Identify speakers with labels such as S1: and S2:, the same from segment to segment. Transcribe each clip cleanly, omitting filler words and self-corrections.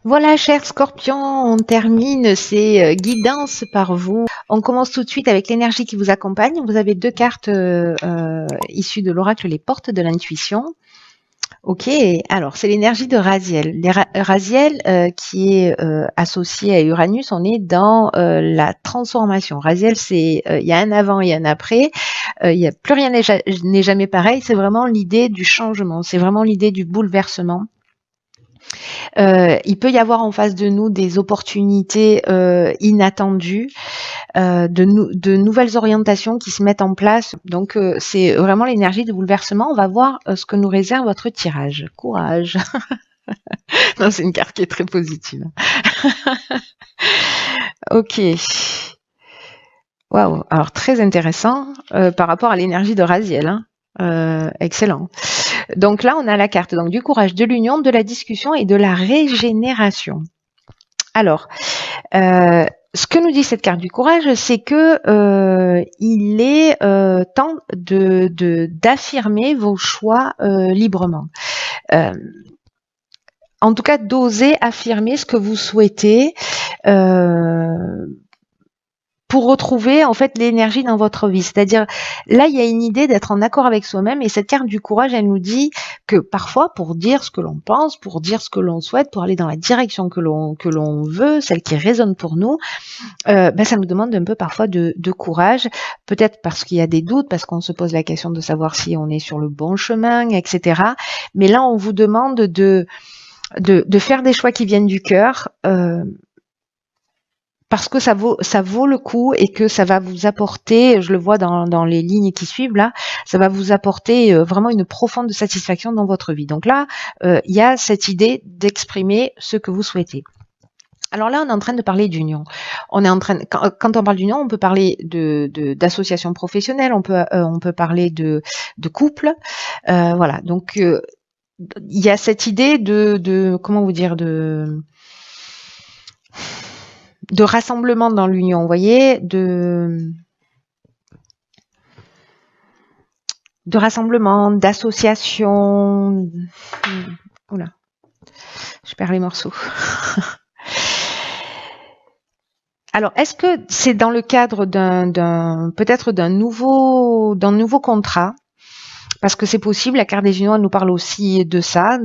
S1: Voilà, chers scorpions, on termine ces guidances par vous. On commence tout de suite avec l'énergie qui vous accompagne. Vous avez deux cartes issues de l'oracle Les Portes de l'Intuition. Ok, alors c'est l'énergie de Raziel. Raziel qui est associé à Uranus, on est dans la transformation. Raziel, c'est il y a un avant et un après. Il y a plus rien n'est jamais pareil. C'est vraiment l'idée du changement. C'est vraiment l'idée du bouleversement. Il peut y avoir en face de nous des opportunités inattendues, de nouvelles orientations qui se mettent en place. Donc, c'est vraiment l'énergie de bouleversement. On va voir ce que nous réserve votre tirage. Courage. Non, c'est une carte qui est très positive. Ok. Waouh. Alors, très intéressant par rapport à l'énergie de Raziel. Hein. Excellent. Donc là, on a la carte donc du courage, de l'union, de la discussion et de la régénération. Alors, ce que nous dit cette carte du courage, c'est que il est temps d'affirmer vos choix librement. En tout cas, d'oser affirmer ce que vous souhaitez pour retrouver en fait l'énergie dans votre vie. C'est-à-dire, là, il y a une idée d'être en accord avec soi-même, et cette carte du courage, elle nous dit que parfois, pour dire ce que l'on pense, pour dire ce que l'on souhaite, pour aller dans la direction que l'on veut, celle qui résonne pour nous, ça nous demande un peu parfois de courage, peut-être parce qu'il y a des doutes, parce qu'on se pose la question de savoir si on est sur le bon chemin, etc. Mais là, on vous demande de faire des choix qui viennent du cœur, parce que ça vaut le coup et que ça va vous apporter, je le vois dans les lignes qui suivent là, ça va vous apporter vraiment une profonde satisfaction dans votre vie. Donc là, il y a cette idée d'exprimer ce que vous souhaitez. Alors là, on est en train de parler d'union. On est en train, quand on parle d'union, on peut parler d'association professionnelle, on peut parler de couple, voilà. Donc il y a cette idée de comment vous dire de rassemblement dans l'union, vous voyez, de rassemblement, d'association. Oula, je perds les morceaux. Alors, est-ce que c'est dans le cadre peut-être d'un nouveau contrat? Parce que c'est possible, la carte des unions nous parle aussi de ça.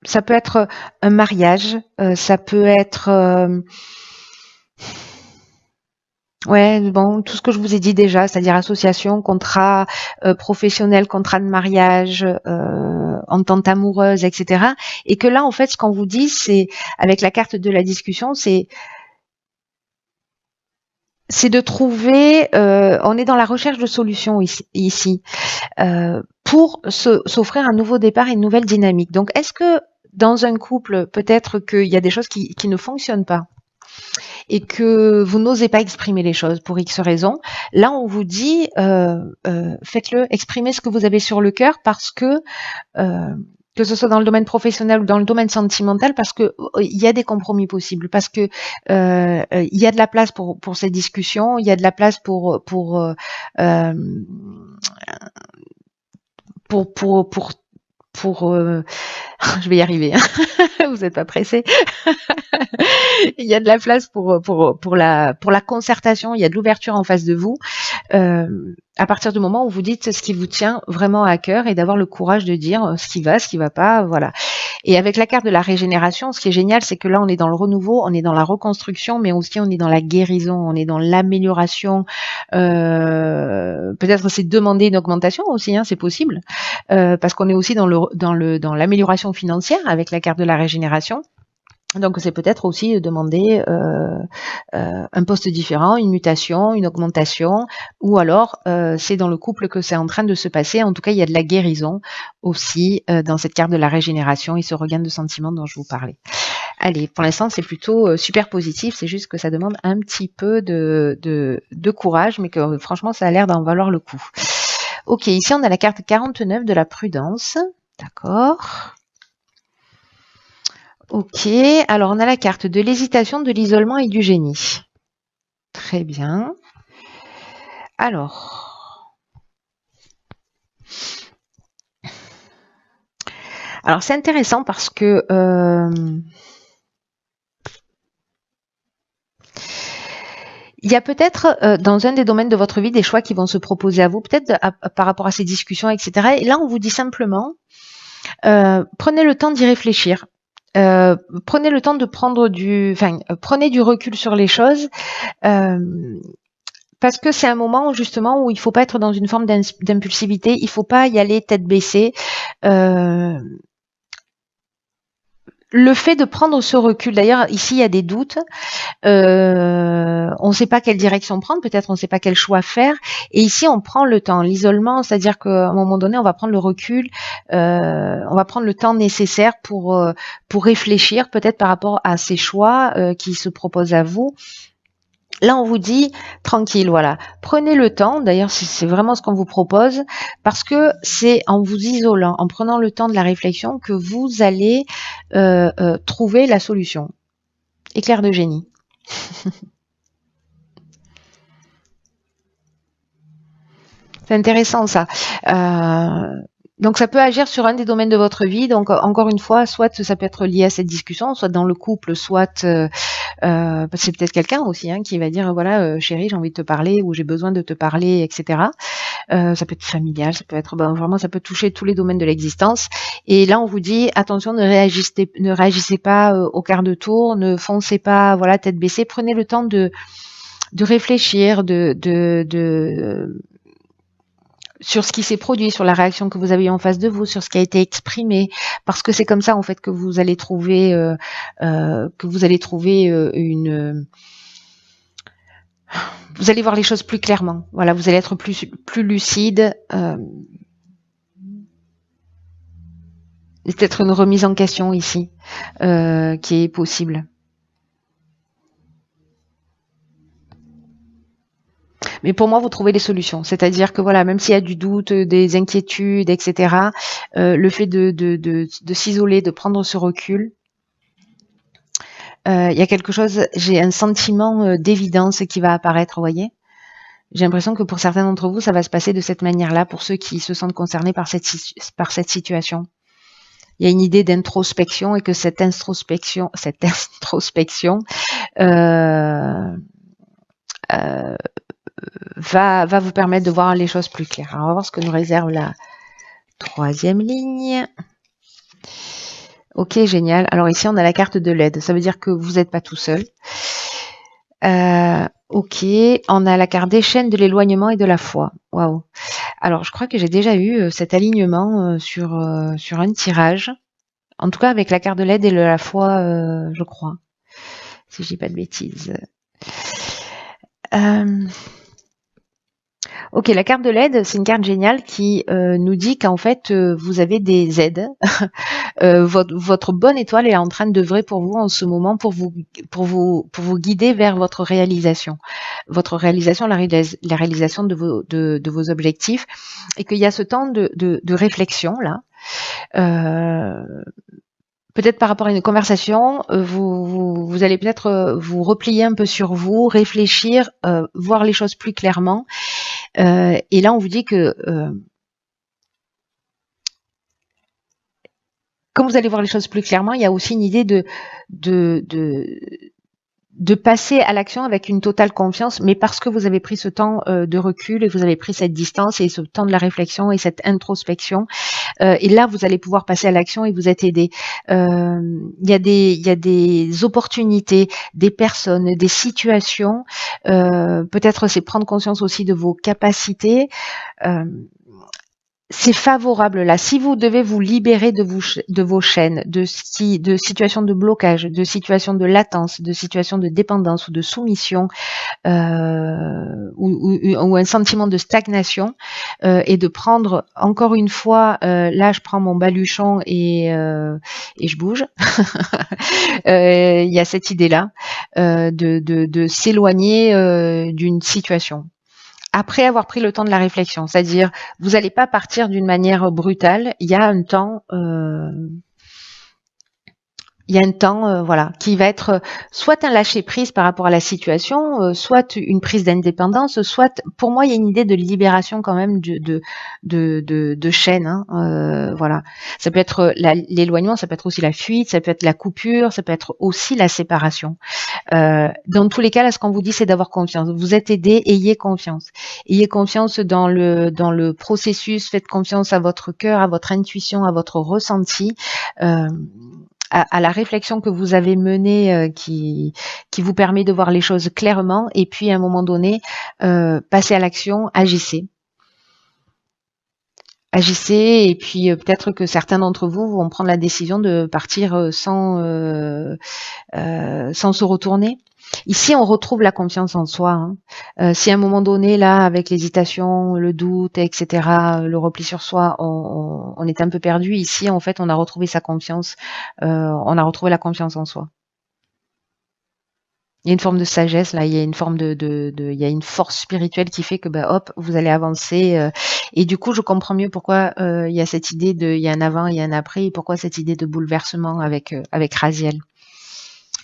S1: Ça peut être un mariage, ça peut être bon, tout ce que je vous ai dit déjà, c'est-à-dire association, contrat professionnel, contrat de mariage, entente amoureuse, etc. Et que là, en fait, ce qu'on vous dit, c'est, avec la carte de la discussion, c'est de trouver, on est dans la recherche de solutions ici pour s'offrir un nouveau départ et une nouvelle dynamique. Donc, est-ce que dans un couple, peut-être qu'il y a des choses qui ne fonctionnent pas et que vous n'osez pas exprimer les choses pour X raisons, là on vous dit faites-le, exprimez ce que vous avez sur le cœur, parce que ce soit dans le domaine professionnel ou dans le domaine sentimental, parce que il y a des compromis possibles, parce que il y a de la place pour ces discussions, il y a de la place pour je vais y arriver, hein. Vous n'êtes pas pressé. Il y a de la place pour la concertation, il y a de l'ouverture en face de vous. À partir du moment où vous dites ce qui vous tient vraiment à cœur et d'avoir le courage de dire ce qui va pas, voilà. Et avec la carte de la régénération, ce qui est génial, c'est que là, on est dans le renouveau, on est dans la reconstruction, mais aussi on est dans la guérison, on est dans l'amélioration. Peut-être c'est demander une augmentation aussi, hein, c'est possible, parce qu'on est aussi dans l'amélioration financière avec la carte de la régénération. Donc c'est peut-être aussi demander un poste différent, une mutation, une augmentation, ou alors c'est dans le couple que c'est en train de se passer. En tout cas, il y a de la guérison aussi dans cette carte de la régénération et ce regain de sentiments dont je vous parlais. Allez, pour l'instant, c'est plutôt super positif, c'est juste que ça demande un petit peu de courage, mais que franchement, ça a l'air d'en valoir le coup. Ok, ici on a la carte 49 de la prudence, d'accord. Ok, alors on a la carte de l'hésitation, de l'isolement et du génie. Très bien. Alors c'est intéressant parce que il y a peut-être dans un des domaines de votre vie des choix qui vont se proposer à vous, peut-être par rapport à ces discussions, etc. Et là, on vous dit simplement, prenez le temps d'y réfléchir. Prenez le temps de prendre prenez du recul sur les choses, parce que c'est un moment justement où il faut pas être dans une forme d'impulsivité, il faut pas y aller tête baissée. Le fait de prendre ce recul, d'ailleurs ici il y a des doutes, on ne sait pas quelle direction prendre, peut-être on ne sait pas quel choix faire, et ici on prend le temps, l'isolement, c'est-à-dire qu'à un moment donné on va prendre le recul, on va prendre le temps nécessaire pour réfléchir peut-être par rapport à ces choix qui se proposent à vous. Là, on vous dit tranquille, voilà. Prenez le temps, d'ailleurs, c'est vraiment ce qu'on vous propose, parce que c'est en vous isolant, en prenant le temps de la réflexion, que vous allez trouver la solution. Éclair de génie. C'est intéressant ça. Donc ça peut agir sur un des domaines de votre vie. Donc encore une fois, soit ça peut être lié à cette discussion, soit dans le couple, soit c'est peut-être quelqu'un aussi qui va dire voilà chérie, j'ai envie de te parler ou j'ai besoin de te parler, etc. Ça peut être familial, ça peut être vraiment, ça peut toucher tous les domaines de l'existence. Et là on vous dit attention, ne réagissez pas au quart de tour, ne foncez pas voilà tête baissée, prenez le temps de réfléchir, sur ce qui s'est produit, sur la réaction que vous avez eu en face de vous, sur ce qui a été exprimé, parce que c'est comme ça en fait que vous allez trouver vous allez voir les choses plus clairement. Voilà, vous allez être plus lucide. C'est peut-être une remise en question ici qui est possible. Mais pour moi, vous trouvez des solutions. C'est-à-dire que voilà, même s'il y a du doute, des inquiétudes, etc., le fait de s'isoler, de prendre ce recul, il y a quelque chose, j'ai un sentiment d'évidence qui va apparaître, vous voyez. J'ai l'impression que pour certains d'entre vous, ça va se passer de cette manière-là, pour ceux qui se sentent concernés par cette situation. Il y a une idée d'introspection et que cette introspection va vous permettre de voir les choses plus claires. Alors, on va voir ce que nous réserve la troisième ligne. Ok, génial. Alors ici, on a la carte de l'aide. Ça veut dire que vous n'êtes pas tout seul. Ok, on a la carte des chaînes, de l'éloignement et de la foi. Waouh. Alors, je crois que j'ai déjà eu cet alignement sur un tirage. En tout cas, avec la carte de l'aide et de la foi, je crois. Si je dis pas de bêtises. Ok, la carte de l'aide, c'est une carte géniale qui nous dit qu'en fait, vous avez des aides. Votre bonne étoile est en train d'œuvrer pour vous en ce moment pour vous guider vers votre réalisation. Votre réalisation, la réalisation de vos objectifs. Et qu'il y a ce temps de réflexion, là. Peut-être par rapport à une conversation, vous allez peut-être vous replier un peu sur vous, réfléchir, voir les choses plus clairement. Et là, on vous dit que comme vous allez voir les choses plus clairement, il y a aussi une idée de passer à l'action avec une totale confiance, mais parce que vous avez pris ce temps de recul et vous avez pris cette distance et ce temps de la réflexion et cette introspection. Et là, vous allez pouvoir passer à l'action et vous êtes aidé. Il y a des opportunités, des personnes, des situations. Peut-être c'est prendre conscience aussi de vos capacités. C'est favorable là. Si vous devez vous libérer de vos chaînes, de situations de blocage, de situations de latence, de situations de dépendance ou de soumission, ou un sentiment de stagnation, et de prendre encore une fois, là je prends mon baluchon et je bouge. Il y a cette idée-là de s'éloigner d'une situation. Après avoir pris le temps de la réflexion, c'est-à-dire vous n'allez pas partir d'une manière brutale, il y a un temps Il y a un temps, voilà, qui va être soit un lâcher prise par rapport à la situation, soit une prise d'indépendance, soit, pour moi, il y a une idée de libération quand même de chaîne. Hein, voilà, ça peut être l'éloignement, ça peut être aussi la fuite, ça peut être la coupure, ça peut être aussi la séparation. Dans tous les cas, là, ce qu'on vous dit, c'est d'avoir confiance. Vous êtes aidé, ayez confiance. Ayez confiance dans le processus. Faites confiance à votre cœur, à votre intuition, à votre ressenti. À la réflexion que vous avez menée qui vous permet de voir les choses clairement et puis à un moment donné, passez à l'action, agissez. Agissez et puis peut-être que certains d'entre vous vont prendre la décision de partir sans se retourner. Ici, on retrouve la confiance en soi. Hein. Si à un moment donné, là, avec l'hésitation, le doute, etc., le repli sur soi, on est un peu perdu, ici, en fait, on a retrouvé sa confiance, on a retrouvé la confiance en soi. Il y a une forme de sagesse, là, il y a une forme il y a une force spirituelle qui fait que, bah, hop, vous allez avancer. Et du coup, je comprends mieux pourquoi il y a cette idée il y a un avant, il y a un après, et pourquoi cette idée de bouleversement avec Raziel.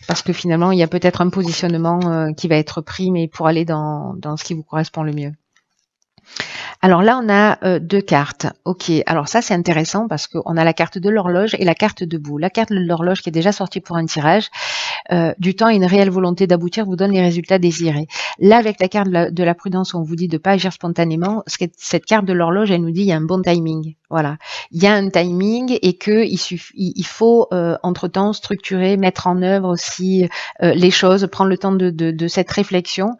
S1: Parce que finalement, il y a peut-être un positionnement qui va être pris, mais pour aller dans ce qui vous correspond le mieux. Alors là, on a deux cartes. Ok, alors ça c'est intéressant parce qu'on a la carte de l'horloge et la carte debout. La carte de l'horloge qui est déjà sortie pour un tirage, du temps et une réelle volonté d'aboutir vous donne les résultats désirés. Là, avec la carte de la prudence, on vous dit de pas agir spontanément. Cette carte de l'horloge, elle nous dit il y a un bon timing. Voilà, il y a un timing et que il faut entre-temps structurer, mettre en œuvre aussi les choses, prendre le temps de cette réflexion.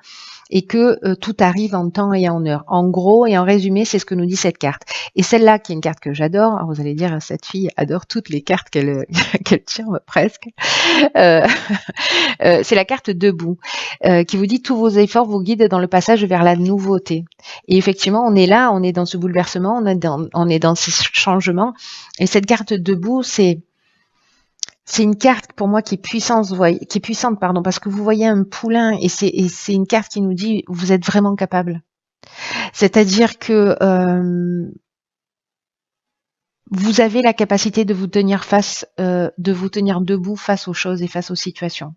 S1: Et que tout arrive en temps et en heure. En gros et en résumé, c'est ce que nous dit cette carte. Et celle-là, qui est une carte que j'adore, alors vous allez dire, cette fille adore toutes les cartes qu'elle tient presque. C'est la carte debout, qui vous dit tous vos efforts vous guident dans le passage vers la nouveauté. Et effectivement, on est là, on est dans ce bouleversement, on est dans ce changement. Et cette carte debout, c'est une carte pour moi qui est puissante, pardon, parce que vous voyez un poulain et c'est une carte qui nous dit vous êtes vraiment capable. C'est-à-dire que vous avez la capacité de vous tenir debout face aux choses et face aux situations.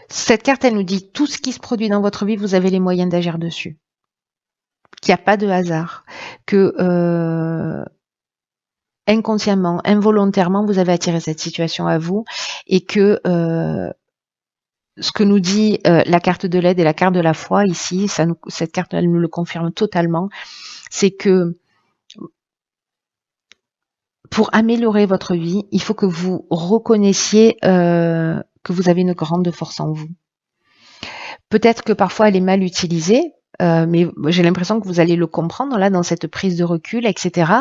S1: Cette carte, elle nous dit tout ce qui se produit dans votre vie, vous avez les moyens d'agir dessus. Qu'il n'y a pas de hasard, que inconsciemment, involontairement, vous avez attiré cette situation à vous et que ce que nous dit la carte de l'aide et la carte de la foi ici, cette carte elle nous le confirme totalement, c'est que pour améliorer votre vie, il faut que vous reconnaissiez que vous avez une grande force en vous. Peut-être que parfois elle est mal utilisée, mais j'ai l'impression que vous allez le comprendre là dans cette prise de recul, etc.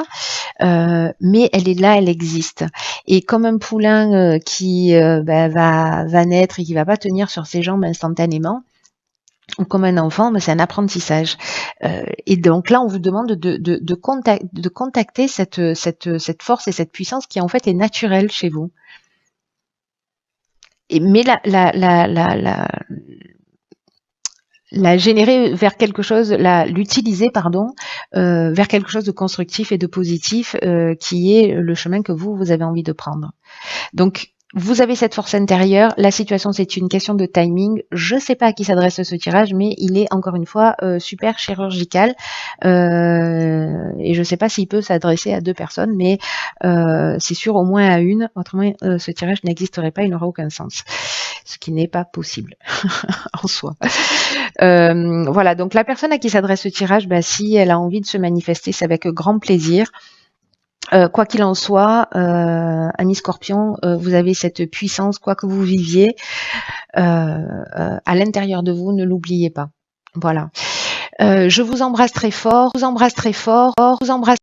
S1: Mais elle est là, elle existe. Et comme un poulain qui va naître et qui va pas tenir sur ses jambes instantanément, ou comme un enfant, c'est un apprentissage. Et donc là, on vous demande de contacter cette force et cette puissance qui en fait est naturelle chez vous. Mais la générer vers quelque chose, l'utiliser, vers quelque chose de constructif et de positif, qui est le chemin que vous avez envie de prendre. Donc, vous avez cette force intérieure, la situation c'est une question de timing, je ne sais pas à qui s'adresse ce tirage, mais il est encore une fois super chirurgical, et je ne sais pas s'il peut s'adresser à deux personnes, mais c'est sûr au moins à une, autrement ce tirage n'existerait pas, il n'aura aucun sens, ce qui n'est pas possible en soi. Voilà, donc la personne à qui s'adresse ce tirage, si elle a envie de se manifester, c'est avec grand plaisir. Quoi qu'il en soit, amis Scorpion, vous avez cette puissance, quoi que vous viviez, à l'intérieur de vous, ne l'oubliez pas. Voilà. Je vous embrasse très fort, vous embrasse très fort, vous embrasse